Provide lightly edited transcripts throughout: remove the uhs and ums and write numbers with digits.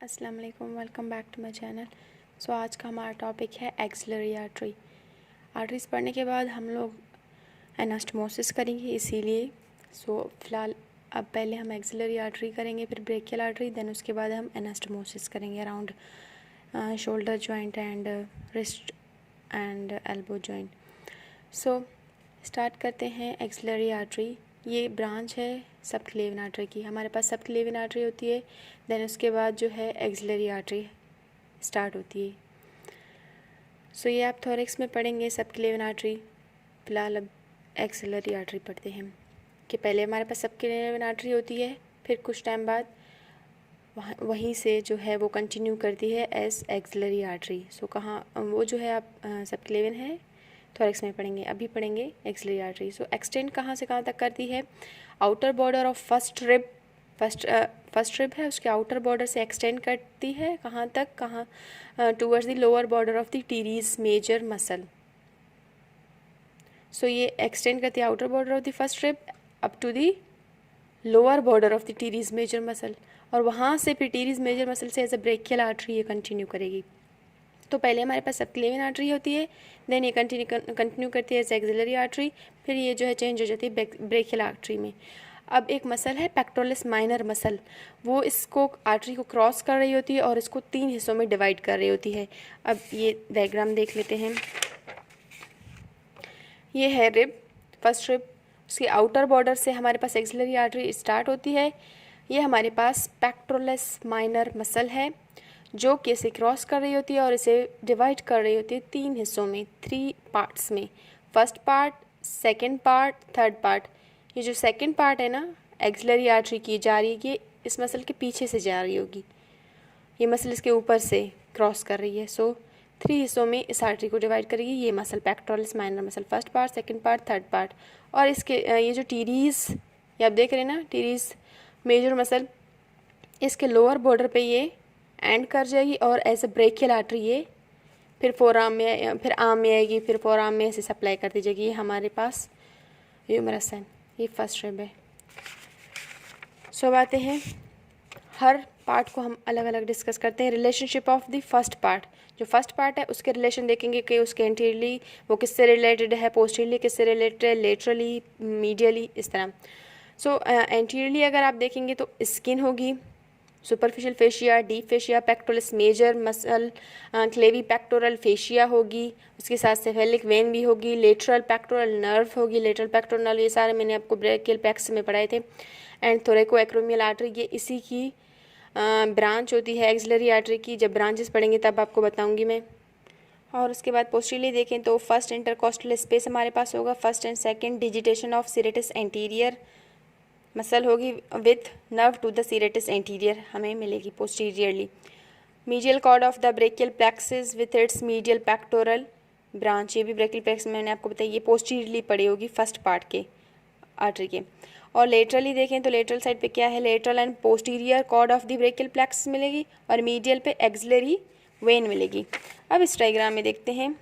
अस्सलाम वालेकुम, welcome back to my channel. So आज का हमारा टॉपिक है एक्सिलरी आर्टरी। आर्टरीज पढ़ने के बाद हम लोग एनास्टोमोसिस करेंगे, इसीलिए फ़िलहाल अब पहले हम एक्सिलरी आर्टरी करेंगे, फिर ब्रेकियल आर्टरी, देन उसके बाद हम एनास्टोमोसिस करेंगे around shoulder joint and wrist and elbow joint. So start करते हैं एक्सिलरी आर्टरी। ये ब्रांच है सबक्लेवियन आर्टरी की। हमारे पास सबक्लेवियन आर्टरी होती है, देन उसके बाद जो है एक्सिलरी आर्टरी स्टार्ट होती है। सो ये आप थोरेक्स में पढ़ेंगे सबक्लेवियन आर्टरी। फ़िलहाल अब एक्सिलरी आर्टरी पढ़ते हैं कि पहले हमारे पास सबक्लेवियन आर्टरी होती है, फिर कुछ टाइम बाद वहीं से जो है वो कंटिन्यू करती है एज एक्सिलरी आर्टरी। सो कहाँ वो जो है आप सबक्लेवियन है थोरेक्स में पढ़ेंगे, अभी पढ़ेंगे एक्सिलरी आर्टरी। सो एक्सटेंड कहाँ से कहाँ तक करती है? Outer border of first rib है, उसके आउटर बॉर्डर से एक्सटेंड करती है कहाँ तक? Towards the lower border of the teres major muscle. So ये एक्सटेंड करती है outer border of the first rib up to the lower border of the teres major muscle, और वहाँ से फिर टीरीज मेजर मसल से एज अ ब्रेकियल आर्टरी ये continue करेगी। तो पहले हमारे पास सबक्लेवियन आर्टरी होती है, देन ये कंटिन्यू करती है एज एक्सिलरी आर्टरी, फिर ये जो है चेंज हो जाती है ब्रेकियल आर्टरी में। अब एक मसल है पेक्टोरलिस माइनर मसल, वो इसको आर्टरी को क्रॉस कर रही होती है और इसको 3 हिस्सों में डिवाइड कर रही होती है। अब ये डायग्राम देख लेते हैं। ये है रिब, फर्स्ट रिब, उसके आउटर बॉर्डर से हमारे पास एक्सिलरी आर्टरी स्टार्ट होती है। ये हमारे पास पेक्टोरलिस माइनर मसल है जो कि इसे क्रॉस कर रही होती है और इसे डिवाइड कर रही होती है 3 हिस्सों में, 3 पार्ट्स में। First part, second part, third part. ये जो सेकंड पार्ट है ना एक्सिलरी आर्टरी की जा रही है, ये इस मसल के पीछे से जा रही होगी, ये मसल इसके ऊपर से क्रॉस कर रही है। सो 3 हिस्सों में इस आर्टरी को डिवाइड करेगी ये muscle pectoralis minor muscle, first part, second part, third part. और इसके ये जो टीरीज ये आप देख रहे हैं ना, टीरीज मेजर मसल, इसके लोअर बॉर्डर पे ये एंड कर जाएगी और एज अ ब्रेकियल आर्टरी ये फिर फोरआर्म में, फिर आर्म में आएगी, फिर फोरआर्म में ऐसे सप्लाई कर दी जाएगी। ये हमारे पास ह्यूमरस है, ये फर्स्ट रिब है। सो अब आते हैं, हर पार्ट को हम अलग अलग डिस्कस करते हैं। Relationship of the first part, जो फर्स्ट पार्ट है उसके रिलेशन देखेंगे कि उसके एंटीरियरली वो किससे रिलेटेड है, पोस्टीरियरली किससे रिलेटेड है, लेटरली, मीडियली, इस तरह। सो एंटीरियरली अगर आप देखेंगे तो स्किन होगी, superficial fascia, deep fascia, pectoralis major muscle, clavipectoral fascia होगी, उसके साथ सेफेलिक वेन भी होगी, लेटरल पेक्टोरल नर्व होगी, लेटरल पेक्टोरल नर्व, ये सारे मैंने आपको ब्रेकियल पैक्स में पढ़ाए थे। एंड थोरेको एक्रोमियल आर्टरी, ये इसी की ब्रांच होती है एक्सिलरी आर्टरी की। जब ब्रांचेस पढ़ेंगे तब आपको बताऊंगी मैं। और उसके बाद पोस्टीरियरली देखें तो फर्स्ट इंटरकॉस्टल स्पेस हमारे पास होगा, first and second digitation of serratus anterior muscle होगी with nerve to the serratus anterior हमें मिलेगी posteriorly. Medial cord of the brachial plexus with its medial pectoral branch, ये भी ब्रेकियल प्लेक्स मैंने आपको बताया, ये पोस्टीरियरली पड़ी होगी फर्स्ट पार्ट के आर्टरी के। और लेटरली देखें तो लेटरल साइड पे क्या है, lateral and posterior cord of the brachial plexus मिलेगी और मीडियल पे एक्सिलरी वेन मिलेगी। अब इस डायग्राम में देखते हैं।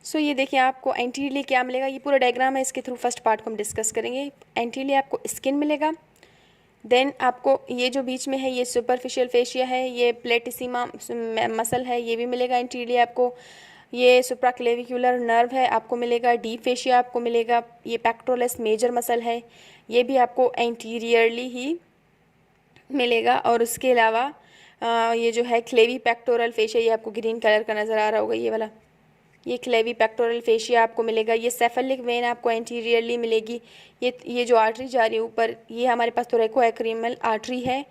सो ये देखिए आपको एंटीरियरली क्या मिलेगा, ये पूरा डायग्राम है, इसके थ्रू फर्स्ट पार्ट को हम डिस्कस करेंगे। एंटीरियरली आपको स्किन मिलेगा, देन आपको ये जो बीच में है ये सुपरफिशियल फेशिया है, ये प्लेटिसिमा मसल है, ये भी मिलेगा एंटीरियरली आपको। ये सुप्राक्लेविकुलर नर्व है आपको मिलेगा, डीप फेशिया आपको मिलेगा, ये पेक्टोरलिस मेजर मसल है, ये भी आपको एंटीरियरली ही मिलेगा। और उसके अलावा ये जो है क्लेवी पेक्टोरल फेशिया, ये आपको ग्रीन कलर का नज़र आ रहा होगा, ये वाला, ये क्लेवी पेक्टोरल फेशिया आपको मिलेगा। ये सेफेलिक वेन आपको एंटीरियरली मिलेगी। ये जो आर्टरी जा रही है ऊपर, ये हमारे पास थोरेको एक्रोमियल आर्टरी है,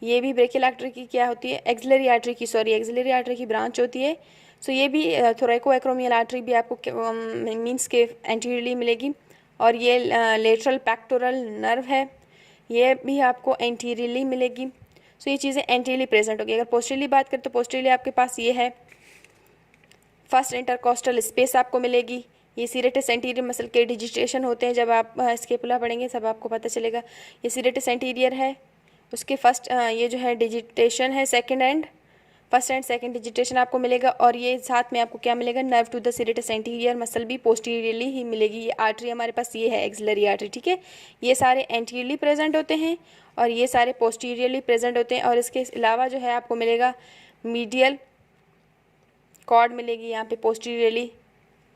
ये भी ब्रेकियल आर्टरी की क्या होती है, एक्सिलरी आर्टरी की, सॉरी एक्सिलरी आर्टरी की ब्रांच होती है। सो ये भी थोरेको एक्रोमियल आर्टरी भी आपको मीन्स के एंटीरियरली मिलेगी। और ये लेटरल पेक्टोरल नर्व है, ये भी आपको एंटीरियरली मिलेगी। सो ये चीज़ें एंटीरियरली प्रेजेंट होगी। अगर पोस्टीरियरली बात करें तो पोस्टीरियरली आपके पास ये है, फर्स्ट इंटरकॉस्टल स्पेस आपको मिलेगी। ये सीरेटस एंटीरियर मसल के डिजिटेशन होते हैं, जब आप स्केपुला पढ़ेंगे सब आपको पता चलेगा। ये सीरेटस एंटीरियर है, उसके फर्स्ट ये जो है डिजिटेशन है second and first and second digitation आपको मिलेगा। और ये साथ में आपको क्या मिलेगा, nerve to the serratus anterior muscle भी पोस्टीरियरली ही मिलेगी। ये आर्टरी हमारे पास ये है एक्सिलरी आर्टरी, ठीक है। ये सारे एंटीरियरली प्रेजेंट होते हैं और ये सारे पोस्टीरियरली प्रेजेंट होते हैं। और इसके अलावा जो है आपको मिलेगा मीडियल कॉर्ड मिलेगी यहाँ पे पोस्टीरियरली,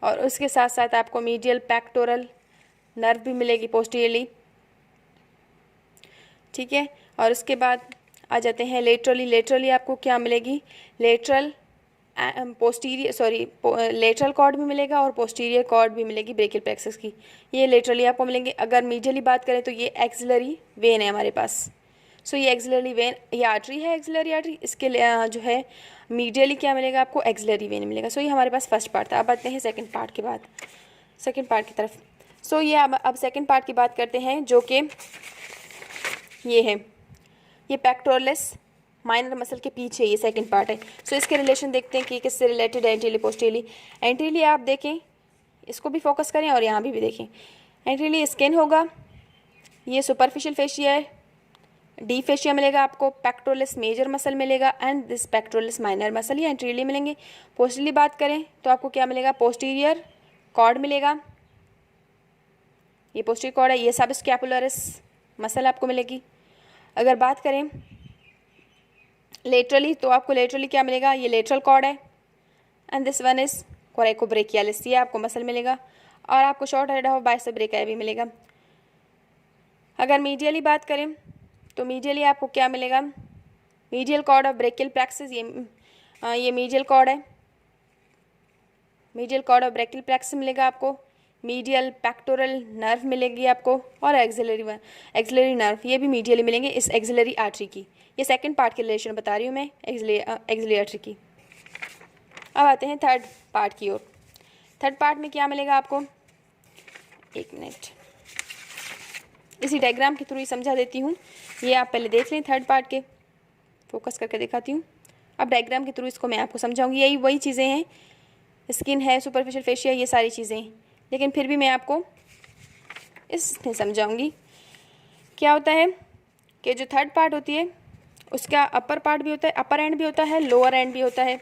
और उसके साथ साथ आपको मीडियल पेक्टोरल नर्व भी मिलेगी पोस्टीरियरली, ठीक है। और उसके बाद आ जाते हैं लेटरली। लेटरली आपको क्या मिलेगी, लेटरल लेटरल कॉर्ड भी मिलेगा और पोस्टीरियर कॉर्ड भी मिलेगी ब्रेकियल प्लेक्सस की, ये लेटरली आपको मिलेंगे। अगर मीडियली बात करें तो ये एक्सिलरी वेन है हमारे पास। सो ये एक्सिलरी वेन, ये आर्टरी है एक्सिलरी आर्टरी, इसके जो है मीडियली क्या मिलेगा आपको, एक्सिलरी वेन मिलेगा। सो ये हमारे पास फर्स्ट पार्ट था। अब आते हैं सेकंड पार्ट के बाद, सेकंड पार्ट की तरफ। सो ये अब सेकंड पार्ट की बात करते हैं, जो कि ये है, ये पेक्टोरलिस माइनर मसल के पीछे ये सेकंड पार्ट है। सो इसके रिलेशन देखते हैं कि किससे रिलेटेड है, एंटीरियरली पोस्टीरियरली। एंटीरियरली आप देखें, इसको भी फोकस करें और यहाँ भी देखें। एंटीरियरली स्किन होगा, ये सुपरफिशियल फेशिया है, डी फेशिया मिलेगा आपको, पेक्टोरलिस मेजर मसल मिलेगा and this pectoralis minor muscle, ये एंटीरियरली मिलेंगे। पोस्टीरियरली बात करें तो आपको क्या मिलेगा, पोस्टीरियर कॉर्ड मिलेगा, ये पोस्टीरियर कॉर्ड है, ये सब स्कैपुलरिस मसल आपको मिलेगी। अगर बात करें लेटरली तो आपको लेटरली क्या मिलेगा, ये लेटरल कॉर्ड है and this one is coracobrachialis, ये आपको मसल मिलेगा। और आपको short head of biceps brachii भी मिलेगा। अगर मीडियली बात करें तो मीडियली आपको क्या मिलेगा, medial cord of brachial plexus, ये मीडियल कॉर्ड है, medial cord of brachial plexus मिलेगा आपको। मीडियल पेक्टोरल नर्व मिलेगी आपको, और एक्सिलरी नर्व ये भी मीडियली मिलेंगे इस एक्सिलरी आर्टरी की। ये सेकंड पार्ट के रिलेशन बता रही हूँ मैं एक्सिलरी आर्टरी की। अब आते हैं थर्ड पार्ट की ओर। थर्ड पार्ट में क्या मिलेगा आपको, एक मिनट, इसी डायग्राम के थ्रू ही समझा देती हूँ। ये आप पहले देख लें, थर्ड पार्ट के फोकस करके दिखाती हूँ। अब डायग्राम के थ्रू इसको मैं आपको समझाऊंगी। यही वही चीज़ें हैं, स्किन है, सुपरफिशियल फेशिया, ये सारी चीज़ें हैं, लेकिन फिर भी मैं आपको इसमें समझाऊंगी। क्या होता है कि जो थर्ड पार्ट होती है उसका अपर पार्ट भी होता है, अपर एंड भी होता है, लोअर एंड भी होता है।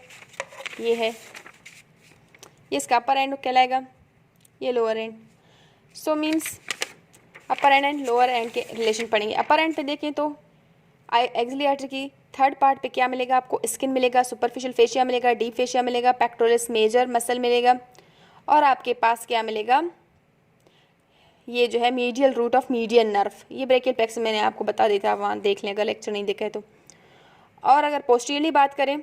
ये है, ये इसका अपर एंड कहलाएगा, ये lower end. So means upper end and lower end के रिलेशन पढ़ेंगे। अपर एंड पे देखें तो एक्सिलरी आर्टरी की थर्ड पार्ट पे क्या मिलेगा आपको, स्किन मिलेगा, सुपरफिशियल फेशिया मिलेगा, डीप फेशिया मिलेगा, पेक्टोरलिस मेजर मसल मिलेगा, और आपके पास क्या मिलेगा, ये जो है medial root of median nerve, ये ब्रेकियल प्लेक्सस मैंने आपको बता दिया था, वहाँ देख लें अगर लेक्चर नहीं देखा है तो। और अगर पोस्टीरियरली बात करें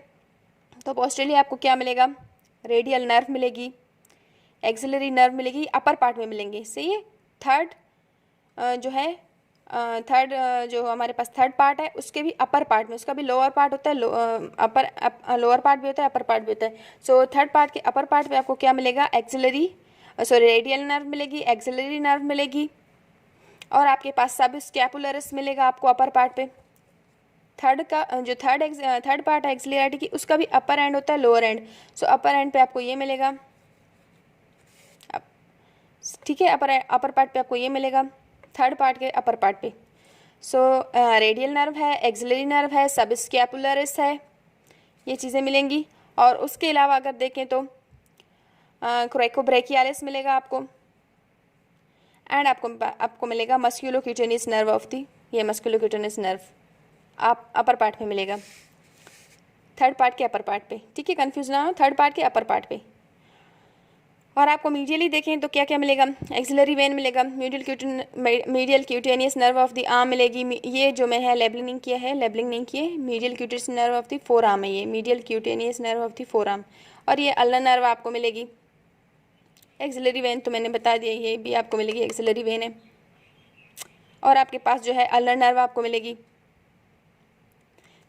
तो पोस्टीरियरली आपको क्या मिलेगा, रेडियल नर्व मिलेगी, एक्सिलरी नर्व मिलेगी, अपर पार्ट में मिलेंगे। सही है। थर्ड जो है थर्ड जो हमारे पास थर्ड पार्ट है उसके भी अपर पार्ट में, उसका भी लोअर पार्ट होता है, लोअर पार्ट भी होता है, अपर पार्ट भी होता है। सो थर्ड पार्ट के अपर पार्ट पे आपको क्या मिलेगा, रेडियल नर्व मिलेगी, एक्सिलरी नर्व मिलेगी, और आपके पास सब स्कैपुलरिस मिलेगा आपको अपर पार्ट पे। थर्ड का जो थर्ड पार्ट है एक्सिलरी आर्टरी की, उसका भी अपर एंड होता है, लोअर एंड। सो अपर एंड पे आपको ये मिलेगा, ठीक है, अपर पार्ट पे आपको ये मिलेगा थर्ड पार्ट के अपर पार्ट पे। सो रेडियल नर्व है, एक्सिलरी नर्व है, सब स्कैपुलरिस है, ये चीज़ें मिलेंगी। और उसके अलावा अगर देखें तो कोरेकोब्रेकियालिस मिलेगा आपको, एंड आपको मिलेगा मस्कुलोक्यूटेनियस नर्व ऑफ दी, ये मस्कुलोक्यूटेनियस नर्व आप अपर पार्ट में मिलेगा, थर्ड पार्ट के अपर पार्ट पे, ठीक है, कंफ्यूज ना हो, थर्ड पार्ट के अपर पार्ट पे। और आपको मीडियली देखें तो क्या क्या मिलेगा, एक्सिलरी वेन मिलेगा, medial cutaneous nerve of the arm मिलेगी, ये जो मैं है लेबलिंग नहीं किया है, लेबलिंग नहीं किए, medial cutaneous nerve of the four arm है, ये medial cutaneous nerve of the four arm. और ये अल्नर नर्व आपको मिलेगी, एक्सिलरी वेन तो मैंने बता दिया, ये भी आपको मिलेगी, एक्सिलरी वेन है। और आपके पास जो है अल्नर नर्व आपको मिलेगी।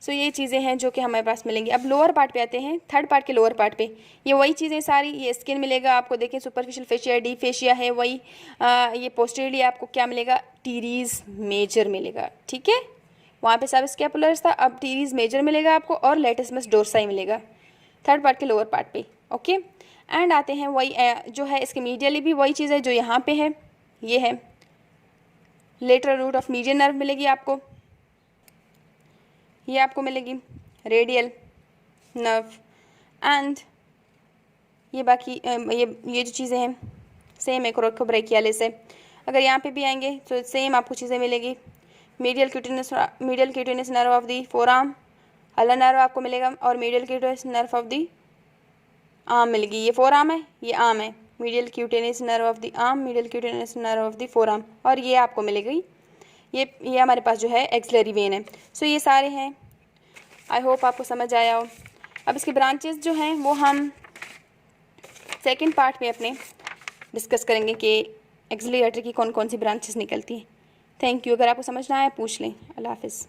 सो ये चीज़ें हैं जो कि हमारे पास मिलेंगी। अब लोअर पार्ट पे आते हैं, थर्ड पार्ट के लोअर पार्ट पे ये वही चीज़ें सारी, ये स्किन मिलेगा आपको, देखें सुपरफिशियल फेशिया, डीप फेशिया है वही। ये पोस्टीरियरली आपको क्या मिलेगा, टीरीज मेजर मिलेगा, ठीक है, वहाँ पे सब स्कैपुलरिस था, अब टीरीज मेजर मिलेगा आपको, और लेटिसिमस डोर्साई मिलेगा थर्ड पार्ट के लोअर पार्ट पे, ओके। एंड आते हैं वही जो है इसके मीडियली भी वही चीज़ है जो यहाँ पे है, ये है lateral root of median nerve मिलेगी आपको, ये आपको मिलेगी रेडियल नर्व एंड ये बाकी ये जो चीज़ें हैं सेम एक ब्रेकियालिस है। अगर यहाँ पे भी आएंगे तो सेम आपको चीज़ें मिलेगी। Medial cutaneous nerve of the four arm, ulna nerve आपको मिलेगा, और medial cutaneous nerve of the arm मिलेगी। ये फोर आर्म है, ये आर्म है, medial cutaneous nerve of the arm, medial cutaneous nerve of the four arm, और ये आपको मिलेगी। ये हमारे पास जो है एक्सिलरी वेन है। सो ये सारे हैं, आई होप आपको समझ आया हो। अब इसके ब्रांचेस जो हैं वो हम सेकंड पार्ट में अपने डिस्कस करेंगे कि एक्सिलरी आर्टरी की कौन कौन सी ब्रांचेस निकलती हैं। Thank you. अगर आपको समझना आए पूछ लें। अल्लाह हाफिज़।